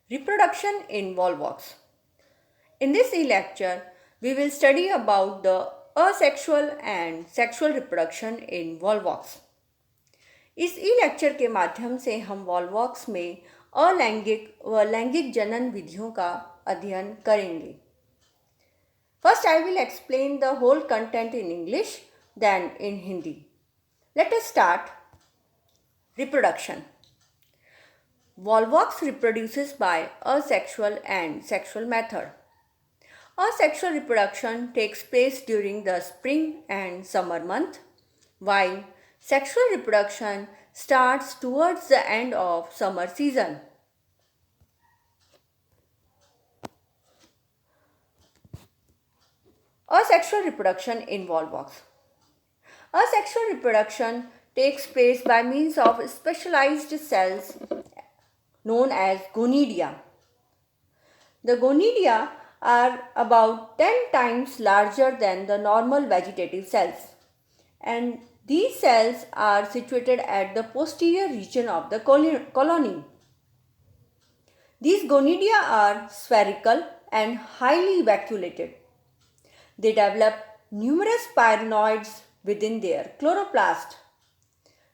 Reproduction in Volvox. In this e-lecture, we will study about the asexual and sexual reproduction in Volvox. इस ई-लेक्चर के माध्यम से हम Volvox में अलैंगिक व लैंगिक जनन विधियों का अध्ययन करेंगे. First, I will explain the whole content in English, then in Hindi. Let us start. Reproduction. Volvox reproduces by asexual and sexual method. Asexual reproduction takes place during the spring and summer month, while sexual reproduction starts towards the end of summer season. Asexual reproduction in Volvox. Asexual reproduction takes place by means of specialized cells known as gonidia. The gonidia are about 10 times larger than the normal vegetative cells, and these cells are situated at the posterior region of the colony. These gonidia are spherical and highly vacuolated. They develop numerous pyrenoids within their chloroplast.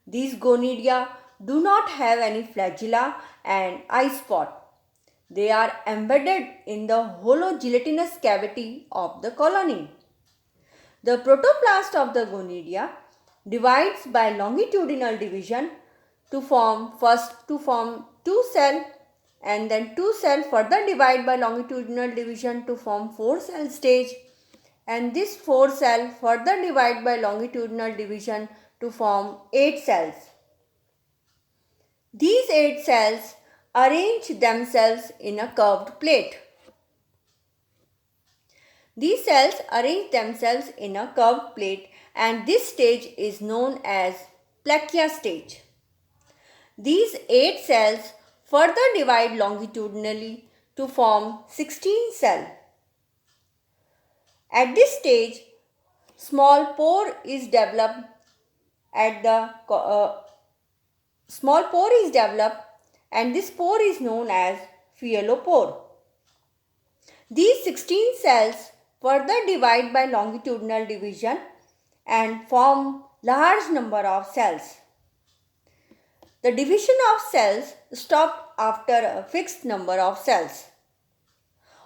These gonidia do not have any flagella and eye spot. They are embedded in the hollow gelatinous cavity of the colony. The protoplast of the gonidia divides by longitudinal division to form two cell, and then two cell further divide by longitudinal division to form 4-cell stage, and this 4 cell further divide by longitudinal division to form 8 cells. These 8 cells arrange themselves in a curved plate. These cells arrange themselves in a curved plate, and this stage is known as plaquia stage. These 8 cells further divide longitudinally to form 16 cells. At this stage, small pore is developed and this pore is known as phyllopore. These 16 cells further divide by longitudinal division and form large number of cells. The division of cells stops after a fixed number of cells.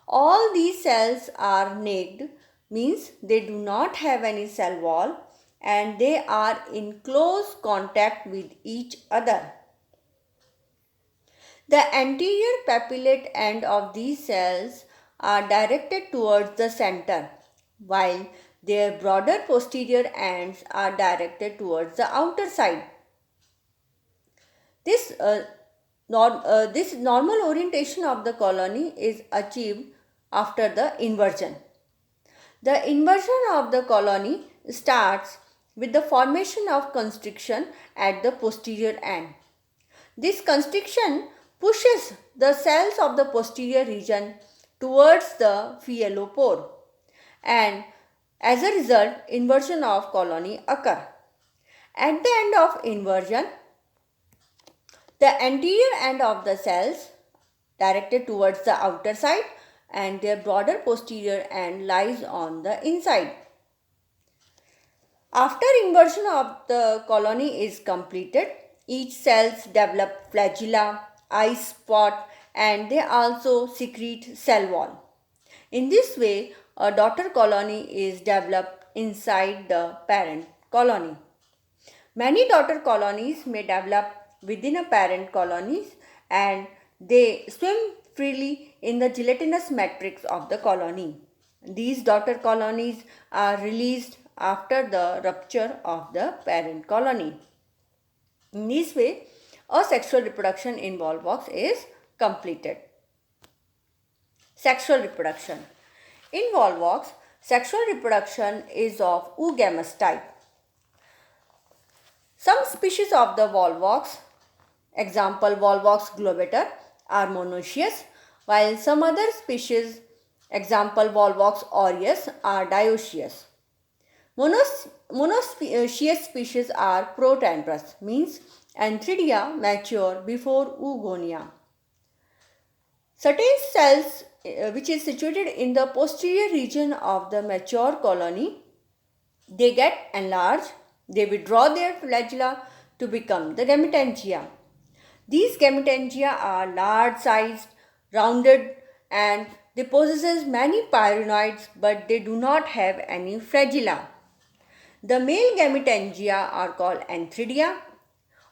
All these cells are naked, means they do not have any cell wall, and they are in close contact with each other. The anterior papillate end of these cells are directed towards the center, while their broader posterior ends are directed towards the outer side. This normal orientation of the colony is achieved after the inversion. The inversion of the colony starts with the formation of constriction at the posterior end. This constriction pushes the cells of the posterior region towards the phyllopore, and as a result, inversion of colony occur. At the end of inversion, the anterior end of the cells directed towards the outer side, and their broader posterior end lies on the inside. After inversion of the colony is completed, each cells develop flagella, eye spot, and they also secrete cell wall. In this way, a daughter colony is developed inside the parent colony. Many daughter colonies may develop within a parent colonies, and they swim freely in the gelatinous matrix of the colony. These daughter colonies are released after the rupture of the parent colony. In this way, asexual reproduction in Volvox is completed. Sexual reproduction. In Volvox, sexual reproduction is of oogamous type. Some species of the Volvox, example Volvox globator, are monoecious, while some other species, example Volvox aureus, are dioecious. Monoecious species are protandrous, means antheridia mature before oogonia. Certain cells which is situated in the posterior region of the mature colony, they get enlarged, they withdraw their flagella to become the gametangia. These gametangia are large sized, rounded, and they possess many pyrenoids, but they do not have any flagella. The male gametangia are called antheridia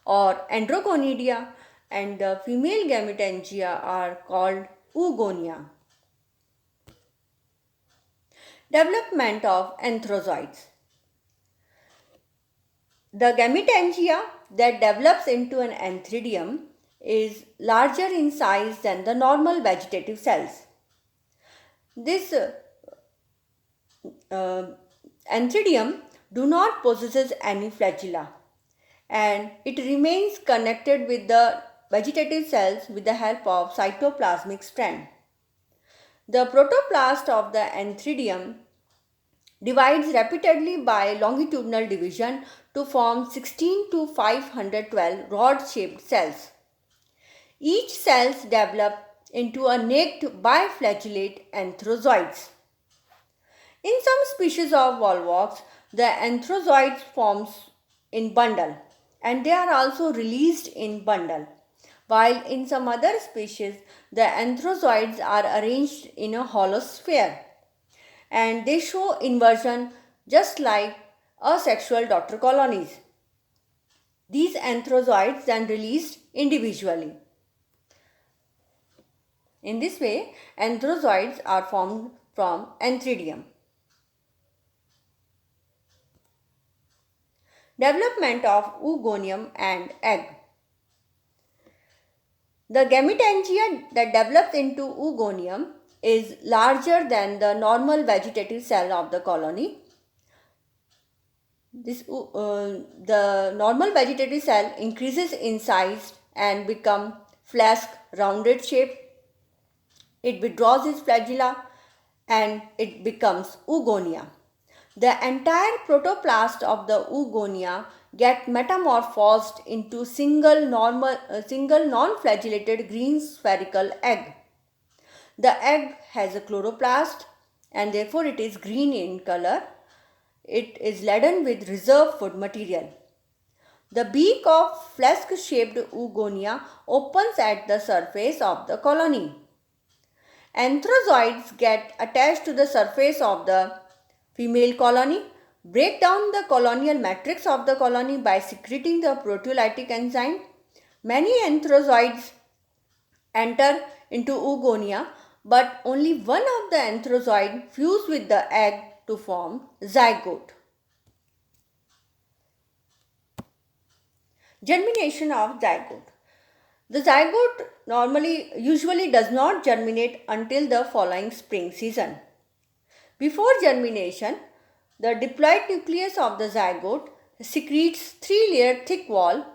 or androgonidia, and the female gametangia are called oogonia. Development of anthrozoids. The gametangia that develops into an antheridium is larger in size than the normal vegetative cells. This antheridium do not possess any flagella, and it remains connected with the vegetative cells with the help of cytoplasmic strand. The protoplast of the antheridium divides rapidly by longitudinal division to form 16 to 512 rod-shaped cells. Each cells develop into a naked biflagellate anthrozoids. In some species of Volvox, the anthrozoids forms in bundle and they are also released in bundle, while in some other species the anthrozoids are arranged in a hollow sphere and they show inversion just like asexual daughter colonies. These anthrozoids then released individually. In this way, anthrozoids are formed from antheridium. Development of oogonium and egg. The gametangia that develops into oogonium is larger than the normal vegetative cell of the colony. The normal vegetative cell increases in size and become flask rounded shape. It withdraws its flagella and it becomes oogonia. The entire protoplast of the oogonia get metamorphosed into single non-flagellated green spherical egg. The egg has a chloroplast and therefore it is green in color. It is laden with reserve food material. The beak of flask-shaped oogonia opens at the surface of the colony. Anthrozoids get attached to the surface of the female colony, break down the colonial matrix of the colony by secreting the proteolytic enzyme. Many anthrozoids enter into oogonia, but only one of the anthrozoid fuse with the egg to form zygote. Germination of zygote. The zygote usually does not germinate until the following spring season. Before germination, the diploid nucleus of the zygote secretes 3-layer thick wall.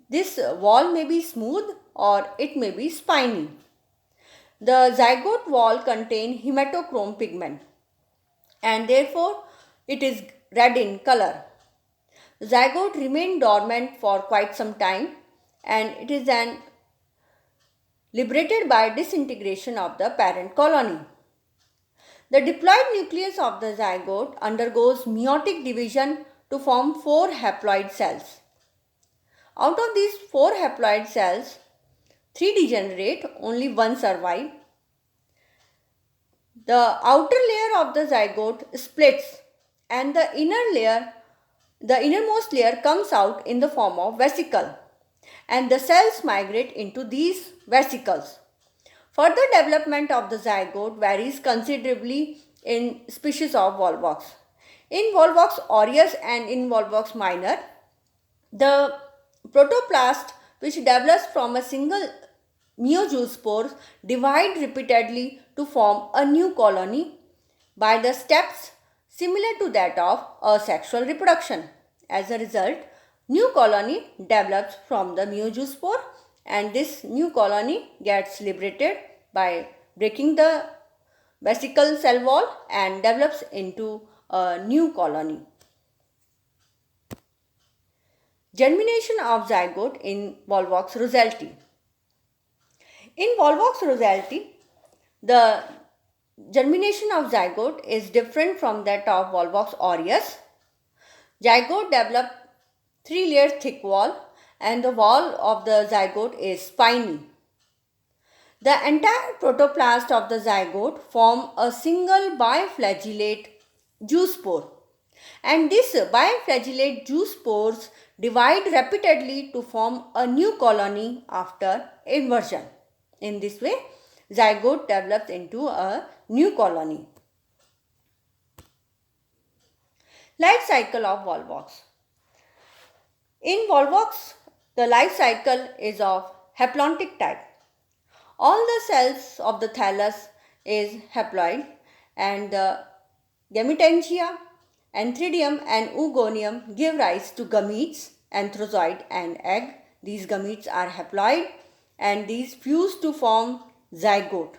This wall may be smooth or it may be spiny. The zygote wall contains hematochrome pigment and therefore it is red in color. Zygote remain dormant for quite some time and it is then liberated by disintegration of the parent colony. The diploid nucleus of the zygote undergoes meiotic division to form 4 haploid cells. Out of these 4 haploid cells, 3 degenerate, only 1 survive. The outer layer of the zygote splits and the innermost layer comes out in the form of vesicle and the cells migrate into these vesicles. Further development of the zygote varies considerably in species of Volvox. In Volvox aureus and in Volvox minor, the protoplast which develops from a single meiospore divide repeatedly to form a new colony by the steps similar to that of asexual reproduction. As a result, new colony develops from the meiospore and this new colony gets liberated by breaking the vesicle cell wall and develops into a new colony. Germination of zygote in Volvox roselti. In Volvox rosality, the germination of zygote is different from that of Volvox aureus. Zygote develop 3-layer thick wall and the wall of the zygote is spiny. The entire protoplast of the zygote form a single biflagellate zoospore, and these biflagellate zoospores divide repeatedly to form a new colony after inversion. In this way, zygote develops into a new colony. Life cycle of Volvox. In Volvox, the life cycle is of haplontic type. All the cells of the thallus is haploid and the gametangia, antheridium and oogonium give rise to gametes, anthrozoid and egg. These gametes are haploid and these fuse to form zygote.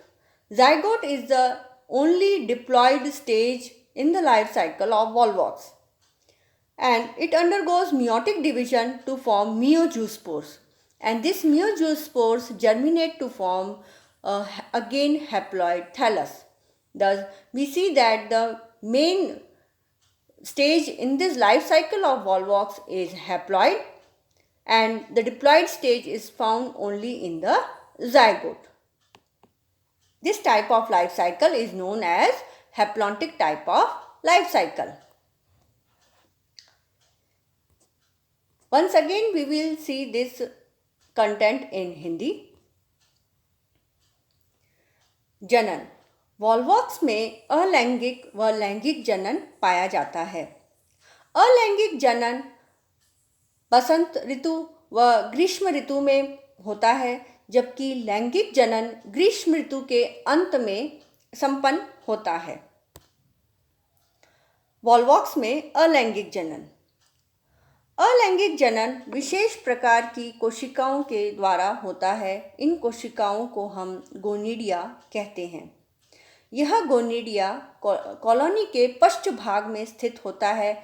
Zygote is the only diploid stage in the life cycle of Volvox, and it undergoes meiotic division to form meiospores, and these meiospores germinate to form again haploid thallus. Thus, we see that the main stage in this life cycle of Volvox is haploid, and the diploid stage is found only in the zygote. This type of life cycle is known as haplontic type of life cycle. Once again, we will see this content in Hindi. जनन. Volvox में अलैंगिक व लैंगिक जनन पाया जाता है. अलैंगिक जनन बसंत ऋतु व ग्रीष्म ऋतु में होता है, जबकि लैंगिक जनन ग्रीष्म ऋतु के अंत में संपन्न होता है. वॉल्वॉक्स में अलैंगिक जनन. अलैंगिक जनन विशेष प्रकार की कोशिकाओं के द्वारा होता है. इन कोशिकाओं को हम गोनिडिया कहते हैं. यह गोनिडिया कॉलोनी के पश्च भाग में स्थित होता है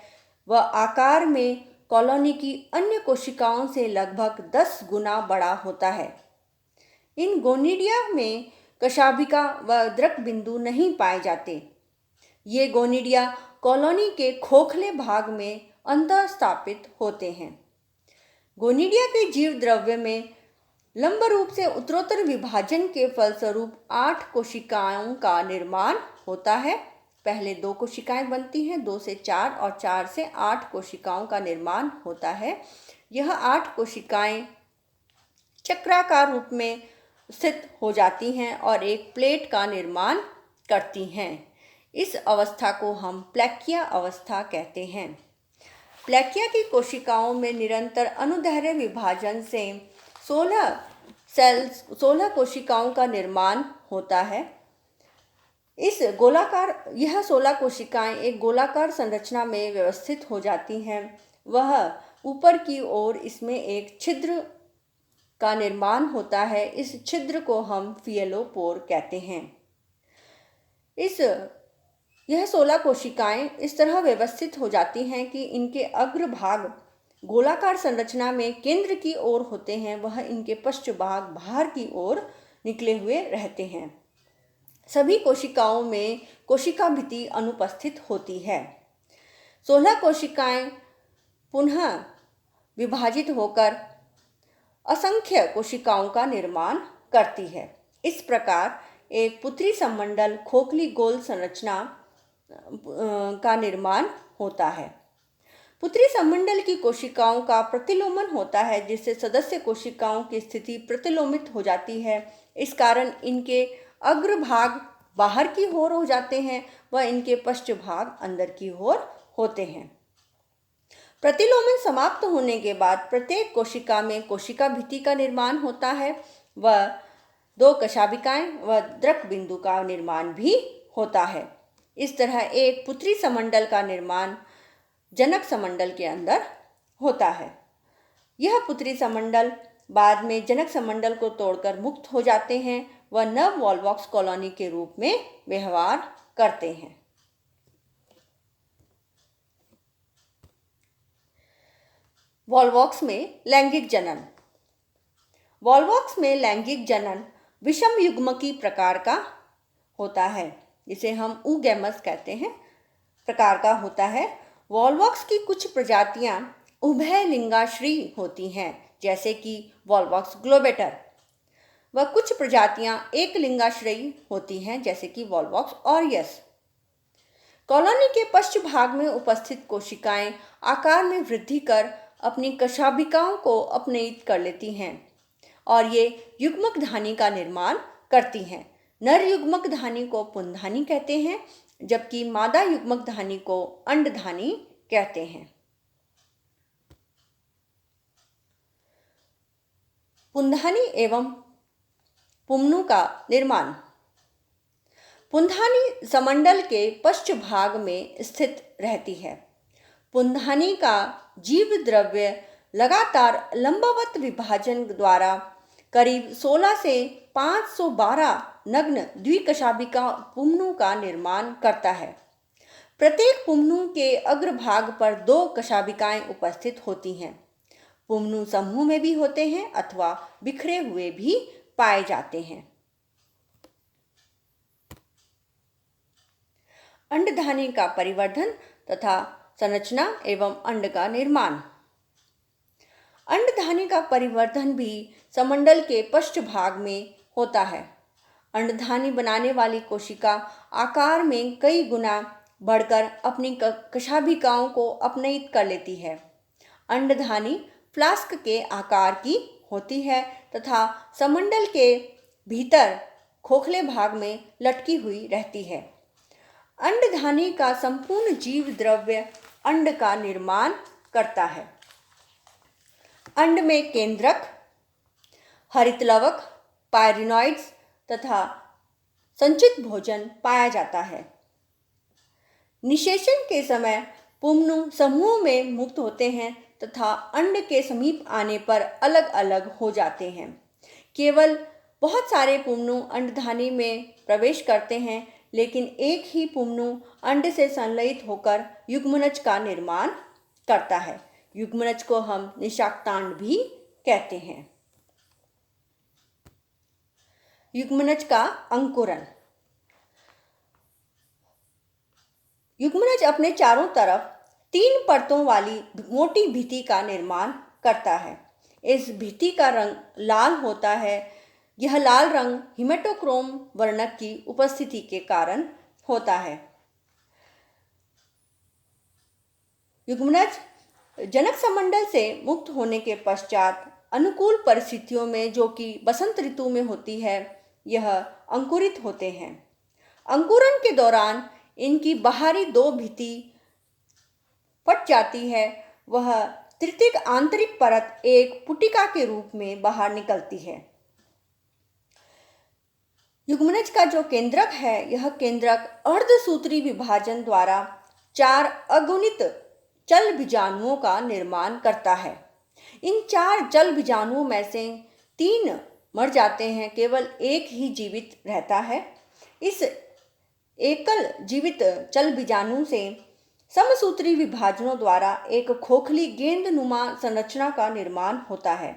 व आकार में कॉलोनी की अन्य कोशिकाओं से लगभग 10 गुना बड़ा होता है. इन गोनिडिया में कशाभिका व द्रक बिंदु नहीं पाए जाते. ये गोनिडिया कॉलोनी के खोखले भाग में अंतः स्थापित होते हैं. गोनिडिया के जीव द्रव्य में लंब रूप से उत्तरोत्तर विभाजन के फलस्वरूप 8 कोशिकाओं का निर्माण होता है. पहले 2 कोशिकाएं बनती हैं, 2 से 4 और 4 से 8 कोशिकाओं का निर्माण होता है. यह 8 कोशिकाएं चक्राकार रूप में स्थित हो जाती हैं और एक प्लेट का निर्माण करती हैं. इस अवस्था को हम प्लैकिया अवस्था कहते हैं. प्लैकिया की कोशिकाओं में निरंतर अनुदैर्घ्य विभाजन से 16 कोशिकाओं का निर्माण होता है. यह 16 कोशिकाएं एक गोलाकार संरचना में व्यवस्थित हो जाती हैं. वह ऊपर की ओर इसमें एक छिद्र का निर्माण होता है. इस छिद्र को हम फियलोपोर कहते हैं. यह 16 कोशिकाएं इस तरह व्यवस्थित हो जाती हैं कि इनके अग्रभाग गोलाकार संरचना में केंद्र की ओर होते हैं. वह इनके पश्च भाग बाहर की ओर निकले हुए रहते हैं. सभी कोशिकाओं में कोशिका भित्ति अनुपस्थित होती है. 16 कोशिकाएं पुनः विभाजित होकर असंख्य कोशिकाओं का निर्माण करती है. इस प्रकार एक पुत्री संमंडल खोखली गोल संरचना का निर्माण होता है. पुत्री संमंडल की कोशिकाओं का प्रतिलोमन होता है, जिससे सदस्य कोशिकाओं की स्थिति प्रतिलोमित हो जाती है. इस कारण इनके अग्रभाग बाहर की ओर हो जाते हैं व इनके पश्च भाग अंदर की ओर होते हैं. प्रतिलोमन समाप्त होने के बाद प्रत्येक कोशिका में कोशिका भित्ति का निर्माण होता है व 2 कशाभिकाएं व द्रक बिंदु का निर्माण भी होता है. इस तरह एक पुत्री समंडल का निर्माण जनक समंडल के अंदर होता है. यह पुत्री समंडल बाद में जनक समंडल को तोड़कर मुक्त हो जाते हैं व नव वॉल्वॉक्स कॉलोनी के रूप में व्यवहार करते हैं. वॉल्वॉक्स में लैंगिक जनन. वॉल्वॉक्स में लैंगिक जनन विषम युग्मकी प्रकार का होता है, जिसे हम ऊगैमस कहते हैं, प्रकार का होता है। वॉल्वॉक्स की कुछ प्रजातियां उभय लिंगाश्रयी होती हैं, जैसे कि वॉल्वॉक्स ग्लोबेटर, व कुछ प्रजातियां एक लिंगाश्रयी होती हैं, जैसे कि वॉल्वॉक्स ऑरियस। कॉलोनी के पश्च भाग में उपस्थित कोशिकाएं आकार में वृद्धि कर अपनी कशाभिकाओं को अपनेयित कर लेती हैं और ये युग्मक धानी का निर्माण करती हैं। नर युग्मक धानी को पुंधानी कहते हैं, जबकि मादा युग्मक धानी को अंडधानी कहते हैं। पुंधानी एवं पुंमनु का निर्माण। पुंधानी समंडल के पश्च भाग में स्थित रहती है। पुंधानी का जीव द्रव्य लगातार लंबवत विभाजन द्वारा करीब 16 से 512 नग्न द्विकशाभिका पुंमनु का निर्माण करता है। प्रत्येक पुंमनु के अग्रभाग पर 2 कशाभिकाएं उपस्थित होती हैं। पुंमनु समूह में भी होते हैं अथवा बिखरे हुए भी पाए जाते हैं। अंडधानी का परिवर्धन तथा संरचना एवं अंड का निर्माण। अंडधानी का परिवर्धन भी समंडल के पश्च भाग में होता है। अंडधानी बनाने वाली कोशिका आकार में कई गुना बढ़कर अपनी कशाभिकाओं को अपनेयित कर लेती है। अंडधानी फ्लास्क के आकार की होती है तथा समंडल के भीतर खोखले भाग में लटकी हुई रहती है। अंडधानी का संपूर्ण जीव द्रव्य अंड का निर्माण करता है। अंड में केंद्रक, हरितलवक, पायरिनॉइड्स तथा संचित भोजन पाया जाता है। निषेचन के समय पुंमनु समूह में मुक्त होते हैं तथा अंड के समीप आने पर अलग अलग हो जाते हैं। केवल बहुत सारे पुंमनु अंडधानी में प्रवेश करते हैं, लेकिन एक ही पुंमनु अंड से संलयित होकर युग्मनज का निर्माण करता है। युग्मनज को हम निषाक्तांड भी कहते हैं। युग्मनज का अंकुरन। युग्मनज अपने चारों तरफ 3 परतों वाली मोटी भित्ति का निर्माण करता है। इस भित्ति का रंग लाल होता है। यह लाल रंग हिमेटोक्रोम वर्णक की उपस्थिति के कारण होता है। युग्मनज जनक समंडल से मुक्त होने के पश्चात अनुकूल परिस्थितियों में, जो कि बसंत ऋतु में होती है, यह अंकुरित होते हैं। अंकुरन के दौरान इनकी बाहरी 2 भित्ति फट जाती है। वह तृतीयक आंतरिक परत एक पुटिका के रूप में बाहर निकलती है। युग्मनज का जो केंद्रक है, यह केंद्रक अर्धसूत्री विभाजन द्वारा 4 अगुणित चल बीजाणुओं का निर्माण करता है। इन 4 चल बीजाणुओं में से 3 मर जाते हैं, केवल एक ही जीवित रहता है। इस एकल जीवित चल बीजाणु से समसूत्री विभाजनों द्वारा एक खोखली गेंदनुमा संरचना का निर्माण होता है।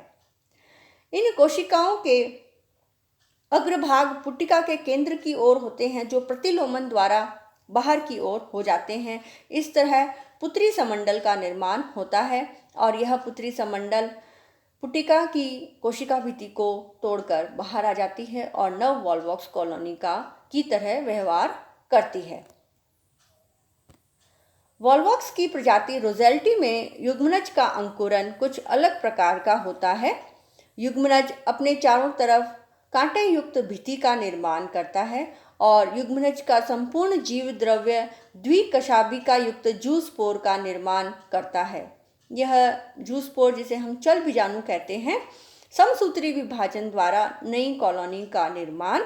इन कोशिकाओं के अग्रभाग पुटिका के केंद्र की ओर होते हैं, जो प्रतिलोमन द्वारा बाहर की ओर हो जाते हैं। इस तरह पुत्री समंडल का निर्माण होता है और यह पुत्री समंडल पुटिका की कोशिका भित्ति को तोड़कर बाहर आ जाती है और नव वॉल्वॉक्स कॉलोनी की तरह व्यवहार करती है। वॉल्वॉक्स की प्रजाति रोजेल्टी में युग्मनज का अंकुरन कुछ अलग प्रकार का होता है। युग्मनज अपने चारों तरफ कांटे युक्त भित्ति का निर्माण करता है और युग्मनज का संपूर्ण जीव द्रव्य द्विकशाभिका युक्त जूस्पोर का निर्माण करता है। यह जूस्पोर, जिसे हम चल बीजाणु कहते हैं, समसूत्री विभाजन द्वारा नई कॉलोनी का निर्माण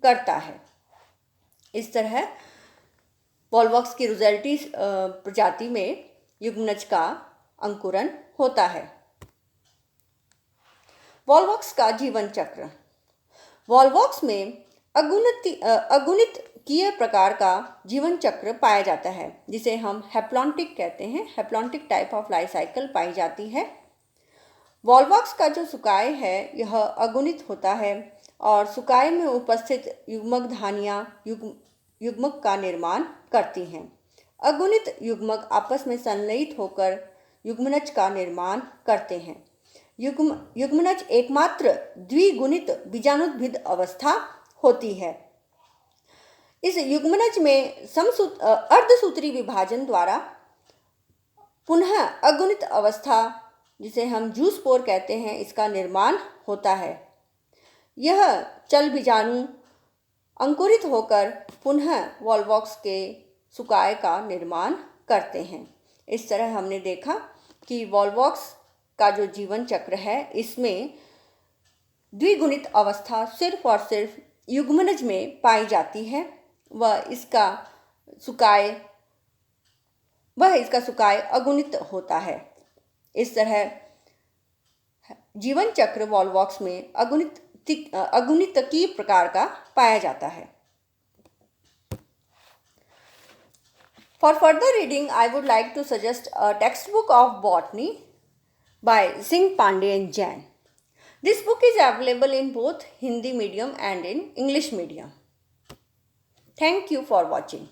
करता है। इस तरह वॉल्वॉक्स की रोजेल्टी प्रजाति में युग्मनज का अंकुरन होता है। वॉल्वॉक्स का जीवन चक्र। वॉल्वॉक्स में अगुणितकीय प्रकार का जीवन चक्र पाया जाता है, जिसे हम हैप्लॉन्टिक कहते हैं। Haplontic type of life cycle पाई जाती है। वॉल्वॉक्स का जो सुकाय है, यह अगुणित होता है। और सुकाय में उपस्थित युग्मक धानियाँ युग्मक का निर्माण करती हैं। अगुणित युग्मक आपस में संलयित होकर युग्मनज का निर्माण करते हैं। युग्मनज एकमात्र द्विगुणित बीजाणुद्भिद अवस्था होती है। इस युग्मनज में अर्धसूत्री विभाजन द्वारा पुनः अगुणित अवस्था, जिसे हम जूस्पोर कहते हैं, इसका निर्माण होता है। यह चल बीजाणु अंकुरित होकर पुनः वॉल्वॉक्स के सुकाय का निर्माण करते हैं। इस तरह हमने देखा कि वॉल्वॉक्स का जो जीवन चक्र है, इसमें द्विगुणित अवस्था सिर्फ और सिर्फ युग्मनज में पाई जाती है। वह इसका सुकाय अगुणित होता है। इस तरह जीवन चक्र वॉल्वॉक्स में अगुणितकीय प्रकार का पाया जाता है। For further reading, I would like to suggest a textbook of botany by Singh, Pandey and Jain. This book is available in both Hindi medium and in English medium. Thank you for watching.